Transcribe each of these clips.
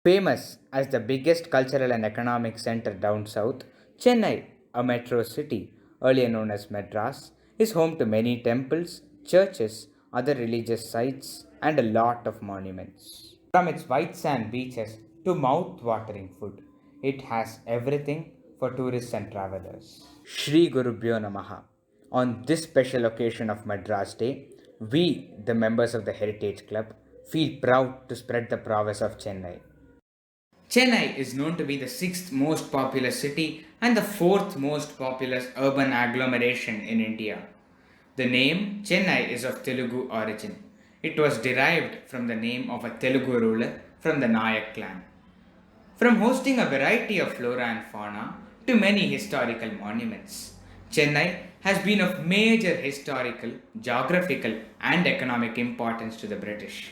Famous as the biggest cultural and economic center down south, Chennai, a metro city earlier known as Madras, is home to many temples, churches, other religious sites, and a lot of monuments. From its white sand beaches to mouth-watering food, it has everything for tourists and travelers. Shri Gurubhyo Namaha. On this special occasion of Madras Day, we, the members of the Heritage Club, feel proud to spread the prowess of Chennai. Chennai is known to be the sixth most populous city and the fourth most populous urban agglomeration in India. The name Chennai is of Telugu origin. It was derived from the name of a Telugu ruler from the Nayak clan. From hosting a variety of flora and fauna to many historical monuments, Chennai has been of major historical, geographical, and economic importance to the British.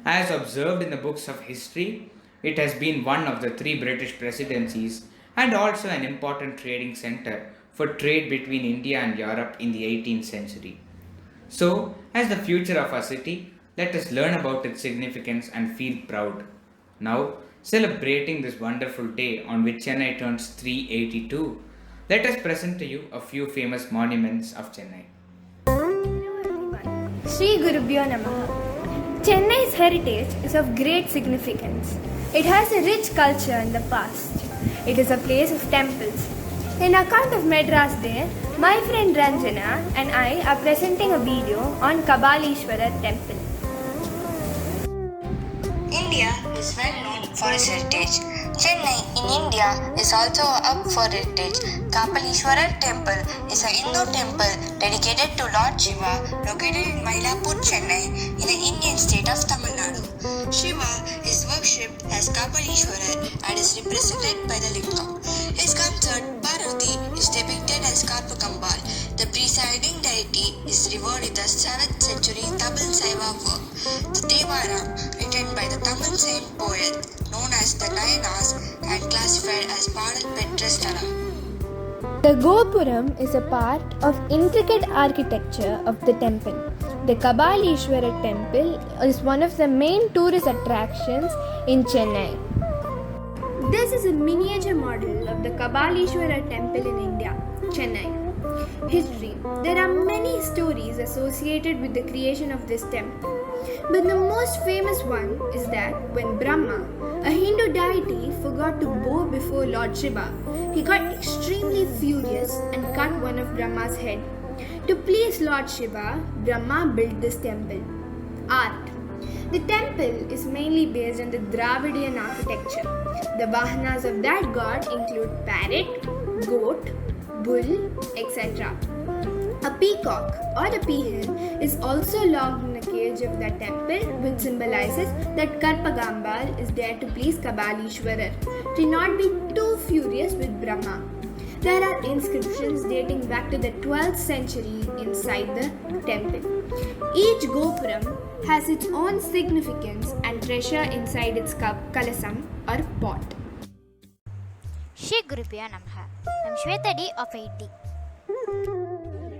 As observed in the books of history, it has been one of the three British presidencies and also an important trading center for trade between India and Europe in the 18th century. So, as the future of our city, let us learn about its significance and feel proud. Now, celebrating this wonderful day on which Chennai turns 382, let us present to you a few famous monuments of Chennai. Shri Gurubhyo Namaha. Chennai's heritage is of great significance. It has a rich culture in the past. It is a place of temples. In account of Madras Day, my friend Ranjana and I are presenting a video on Kabalishwara temple. India is well known for its heritage. Chennai in India is also up for heritage. Kapalishwara temple is a Hindu temple dedicated to Lord Shiva located in Mylapore, Chennai in the Indian state of Tamil Nadu. Shiva is worshipped as Kapalishwara and is represented by the lingam. His consort Parvati is depicted as Karpakambal. The presiding deity is revered in the 7th century Tamil Saiva work, the Devaram, written by the Tamil saint poet known as the Nayanas and classified as Padal Petrastara. The Gopuram is a part of intricate architecture of the temple. The Kabalishwara temple is one of the main tourist attractions in Chennai. This is a miniature model of the Kabalishwara temple in India, Chennai. History. There are many stories associated with the creation of this temple. But the most famous one is that when Brahma, a Hindu deity, forgot to bow before Lord Shiva, he got extremely furious and cut one of Brahma's head. To please Lord Shiva, Brahma built this temple. Art. The temple is mainly based on the Dravidian architecture. The vahanas of that god include parrot, goat, bull, etc. A peacock or a peahen is also locked in a cage of the temple, which symbolizes that Karpagambal is there to please Kabalishwarar, to not be too furious with Brahma. There are inscriptions dating back to the 12th century inside the temple. Each Gopuram has its own significance and treasure inside its kalasam or pot. Shri Gurubhyo Namaha. I'm Shweta D of 8D.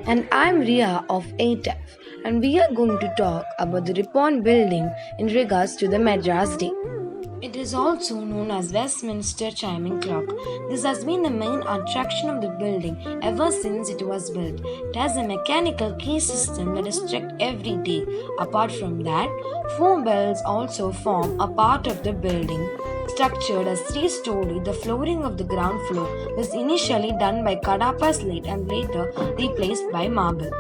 And I'm Ria of 8F, and we are going to talk about the Ripon building in regards to the Madras Day. It is also known as Westminster Chiming Clock. This has been the main attraction of the building ever since it was built. It has a mechanical key system that is checked every day. Apart from that, 4 bells also form a part of the building. Structured as 3-story, the flooring of the ground floor was initially done by Kadapa slate and later replaced by marble.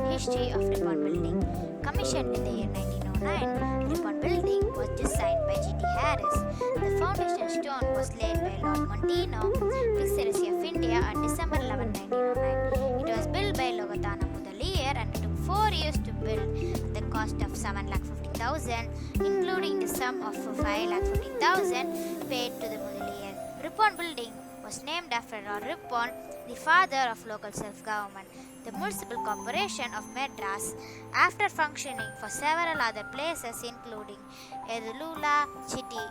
History of Ripon Building. Commissioned in the year 1909, Ripon Building was designed by G.T. Harris. The foundation stone was laid by Lord Montino, Viceroy of India on December 11, 1909. It was built by Logatana Mudaliar and it took 4 years to build at the cost of 7,50,000, including the sum of 5,50,000 paid to the Mudaliar. Ripon Building was named after Lord Ripon, the father of local self-government, the municipal corporation of Madras, after functioning for several other places including Edulula, Chitti.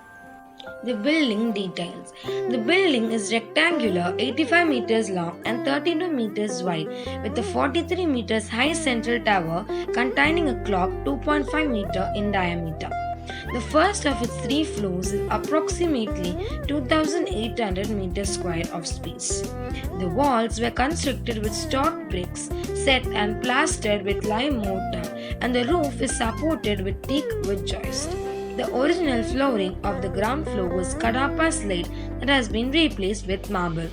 The building details. The building is rectangular, 85 meters long and 32 meters wide, with a 43 meters high central tower containing a clock 2.5 meter in diameter. The first of its 3 floors is approximately 2,800 meters square of space. The walls were constructed with stock bricks set and plastered with lime mortar, and the roof is supported with teak wood joist. The original flooring of the ground floor was Kadapa slate that has been replaced with marble.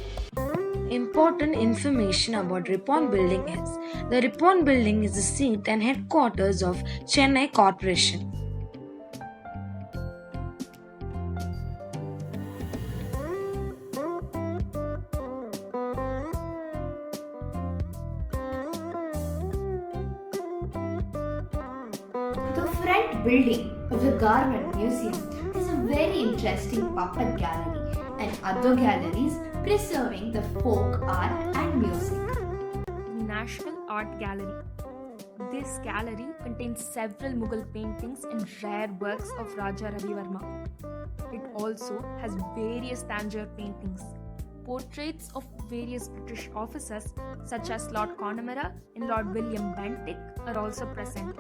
Important information about Ripon Building is the Ripon Building is the seat and headquarters of Chennai Corporation. The front building of the Garment Museum is a very interesting puppet gallery and other galleries preserving the folk art and music. National Art Gallery. This gallery contains several Mughal paintings and rare works of Raja Ravi Verma. It also has various Tanjore paintings. Portraits of various British officers such as Lord Connemara and Lord William Bentinck are also present.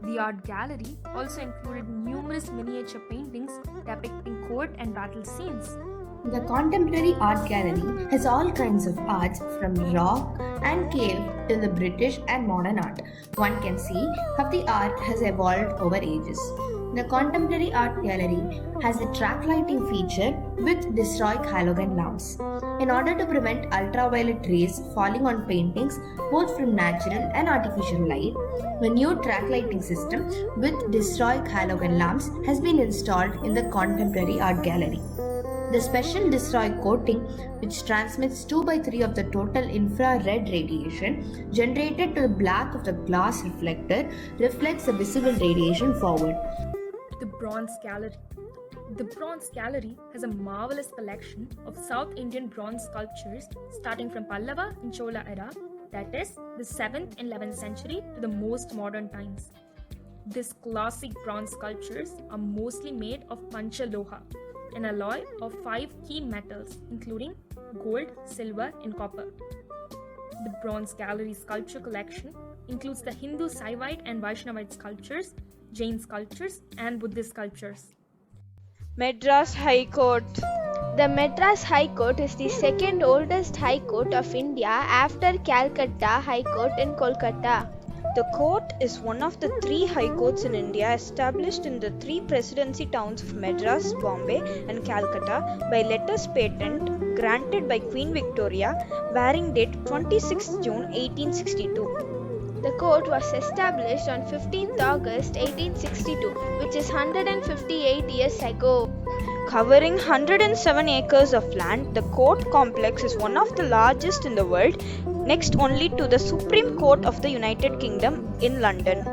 The art gallery also included numerous miniature paintings depicting court and battle scenes. The Contemporary Art Gallery has all kinds of arts from rock and cave to the British and modern art. One can see how the art has evolved over ages. The Contemporary Art Gallery has a track lighting feature with destroyed halogen lamps. In order to prevent ultraviolet rays falling on paintings both from natural and artificial light, a new track lighting system with destroyed halogen lamps has been installed in the Contemporary Art Gallery. The special destroy coating, which transmits 2 by 3 of the total infrared radiation generated to the black of the glass reflector, reflects the visible radiation forward. The Bronze Gallery. The Bronze Gallery has a marvelous collection of South Indian bronze sculptures starting from Pallava and Chola era, that is, the 7th and 11th century to the most modern times. These classic bronze sculptures are mostly made of Panchaloha, an alloy of 5 key metals including gold, silver, and copper. The Bronze Gallery sculpture collection includes the Hindu Saivite and Vaishnavite sculptures, Jain sculptures, and Buddhist sculptures. Madras High Court. The Madras High Court is the second oldest High Court of India after Calcutta High Court in Kolkata. The court is one of the 3 high courts in India established in the 3 presidency towns of Madras, Bombay, and Calcutta by letters patent granted by Queen Victoria, bearing date 26 June 1862. The court was established on 15th August 1862, which is 158 years ago. Covering 107 acres of land, the court complex is one of the largest in the world, next only to the Supreme Court of the United Kingdom in London.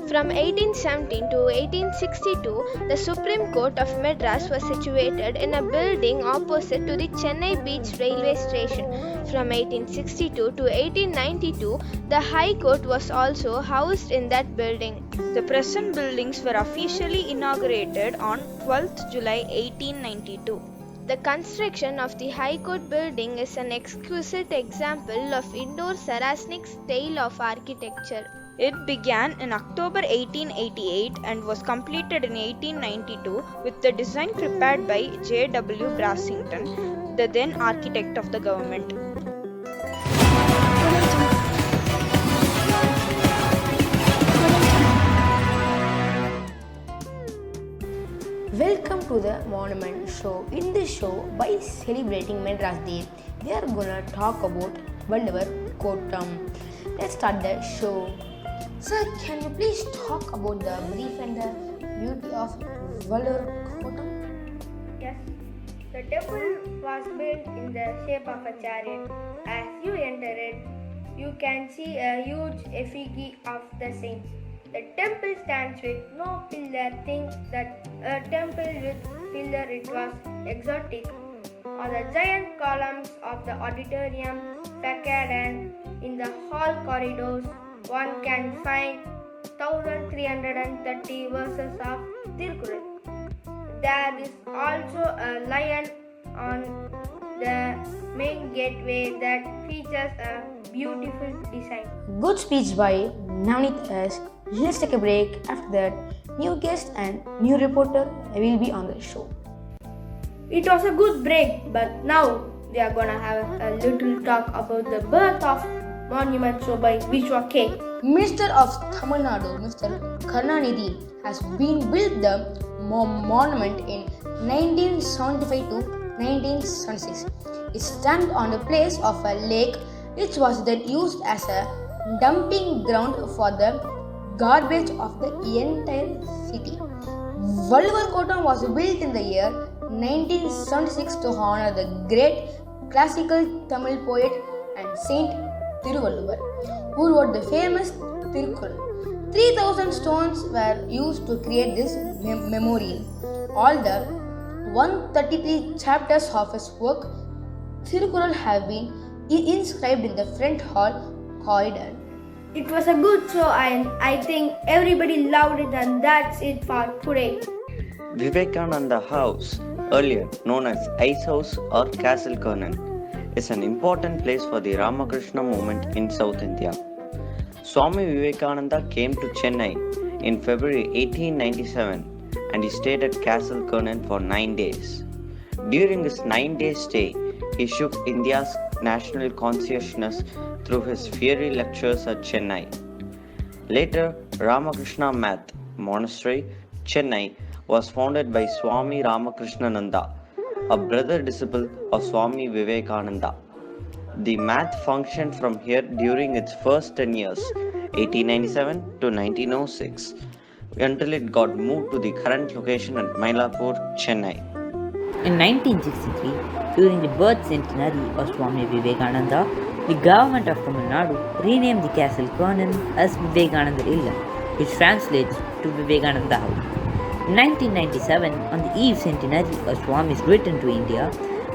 From 1817 to 1862, the Supreme Court of Madras was situated in a building opposite to the Chennai Beach Railway Station. From 1862 to 1892, the High Court was also housed in that building. The present buildings were officially inaugurated on 12th July 1892. The construction of the High Court building is an exquisite example of Indo-Saracenic style of architecture. It began in October 1888 and was completed in 1892 with the design prepared by J.W. Brassington, the then architect of the government. Welcome to the Monument Show. In this show, by celebrating Madras Day, we are gonna talk about Vallava Kottam. Let's start the show. Sir, can you please talk about the brief and the beauty of Vallava Kottam? Yes, the temple was built in the shape of a chariot. As you enter it, you can see a huge effigy of the saint. The temple stands with no pillar. Think that a temple with pillar, it was exotic. On the giant columns of the auditorium, facade, and in the hall corridors, one can find 1330 verses of Tirkural. There is also a lion on the main gateway that features a beautiful design. Good speech by Navneet S. Let's take a break. After that, new guest and new reporter will be on the show. It was a good break, but now we are gonna have a little talk about the birth of monument show by Vishwa K. Minister of Tamil Nadu, Mr. Karunanidhi, has been built the monument in 1975 to 1976. It stands on the place of a lake which was then used as a dumping ground for the garbage of the entire city. Valluvar Kotam was built in the year 1976 to honor the great classical Tamil poet and saint Thiruvalluvar, who wrote the famous Thirukkural. 3,000 stones were used to create this memorial. All the 133 chapters of his work, Thirukkural, have been inscribed in the front hall corridor. It was a good show and I think everybody loved it, and that's it for today. Vivekananda House, earlier known as Ice House or Castle Kernan, is an important place for the Ramakrishna movement in South India. Swami Vivekananda came to Chennai in February 1897 and he stayed at Castle Kernan for 9 days. During this 9-day stay, he shook India's national consciousness through his fiery lectures at Chennai. Later, Ramakrishna Math Monastery, Chennai, was founded by Swami Ramakrishnananda, a brother disciple of Swami Vivekananda. The math functioned from here during its first 10 years, 1897 to 1906, until it got moved to the current location at Mylapore, Chennai. In 1963, during the birth centenary of Swami Vivekananda, the government of Tamil Nadu renamed the Castle Kernan as Vivekananda Illam, which translates to Vivekananda House. In 1997, on the eve centenary of Swami's return to India,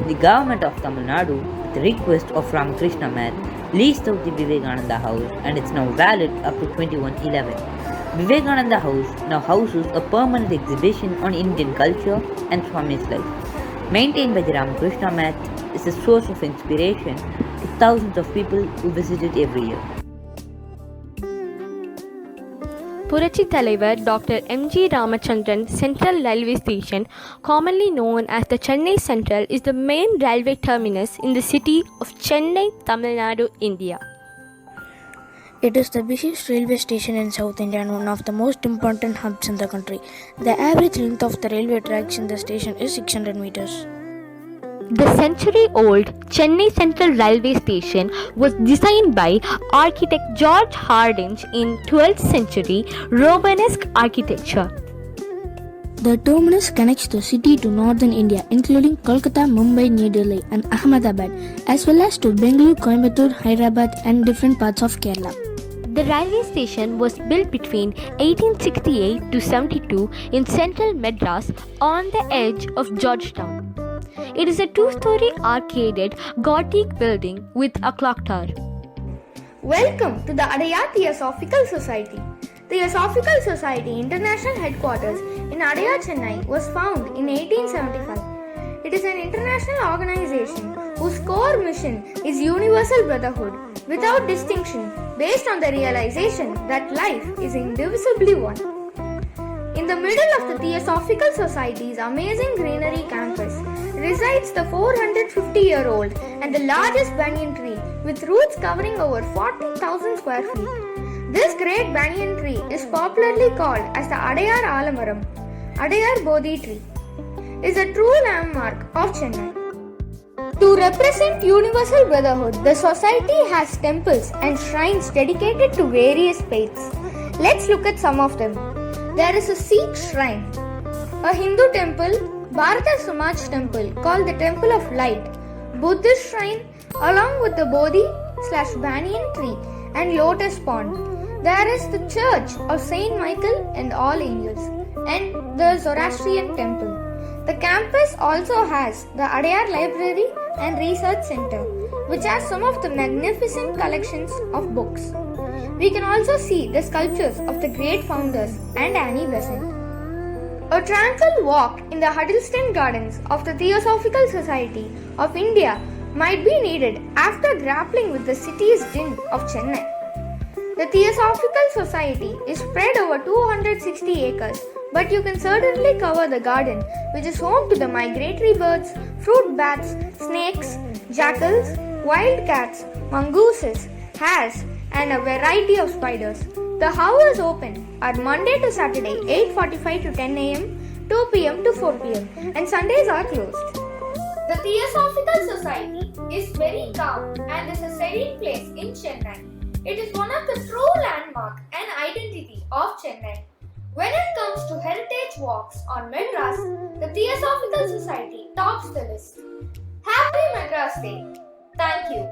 the government of Tamil Nadu, at the request of Ramakrishna Math, leased out the Vivekananda House, and it's now valid up to 2111. Vivekananda House now houses a permanent exhibition on Indian culture and Swami's life. Maintained by the Ramakrishna Math, is a source of inspiration to thousands of people who visit it every year. Purachi Talaivar Dr. M.G. Ramachandran Central Railway Station, commonly known as the Chennai Central, is the main railway terminus in the city of Chennai, Tamil Nadu, India. It is the busiest railway station in South India and one of the most important hubs in the country. The average length of the railway tracks in the station is 600 meters. The century-old Chennai Central Railway Station was designed by architect George Hardinge in 12th century Romanesque architecture. The terminus connects the city to northern India, including Kolkata, Mumbai, New Delhi, and Ahmedabad, as well as to Bengaluru, Coimbatore, Hyderabad, and different parts of Kerala. The railway station was built between 1868 to 72 in central Madras on the edge of Georgetown. It is a two-story arcaded Gothic building with a clock tower. Welcome to the Adayar Theosophical Society. Theosophical Society International Headquarters in Adayar, Chennai was found in 1875. It is an international organization whose core mission is universal brotherhood without distinction, based on the realization that life is indivisibly one. In the middle of the Theosophical Society's amazing greenery campus resides the 450-year-old and the largest banyan tree with roots covering over 40,000 square feet. This great banyan tree is popularly called as the Adayar Alamaram, Adayar Bodhi tree, is a true landmark of Chennai. To represent universal brotherhood, the society has temples and shrines dedicated to various faiths. Let's look at some of them. There is a Sikh shrine, a Hindu temple, Bharata Samaj temple called the Temple of Light, Buddhist shrine along with the Bodhi/banyan tree and lotus pond. There is the Church of Saint Michael and All Angels and the Zoroastrian temple. The campus also has the Adayar Library and Research Center, which has some of the magnificent collections of books. We can also see the sculptures of the great founders and Annie Besant. A tranquil walk in the Huddleston Gardens of the Theosophical Society of India might be needed after grappling with the city's din of Chennai. The Theosophical Society is spread over 260 acres but you can certainly cover the garden, which is home to the migratory birds, fruit bats, snakes, jackals, wild cats, mongooses, hares, and a variety of spiders. The hours open are Monday to Saturday 8:45 to 10 a.m., 2 p.m. to 4 p.m. and Sundays are closed. The Theosophical Society is very calm and is a serene place in Chennai. It is one of the true landmark and identity of Chennai. When it comes to heritage walks on Madras, the Theosophical Society tops the list. Happy Madras Day! Thank you.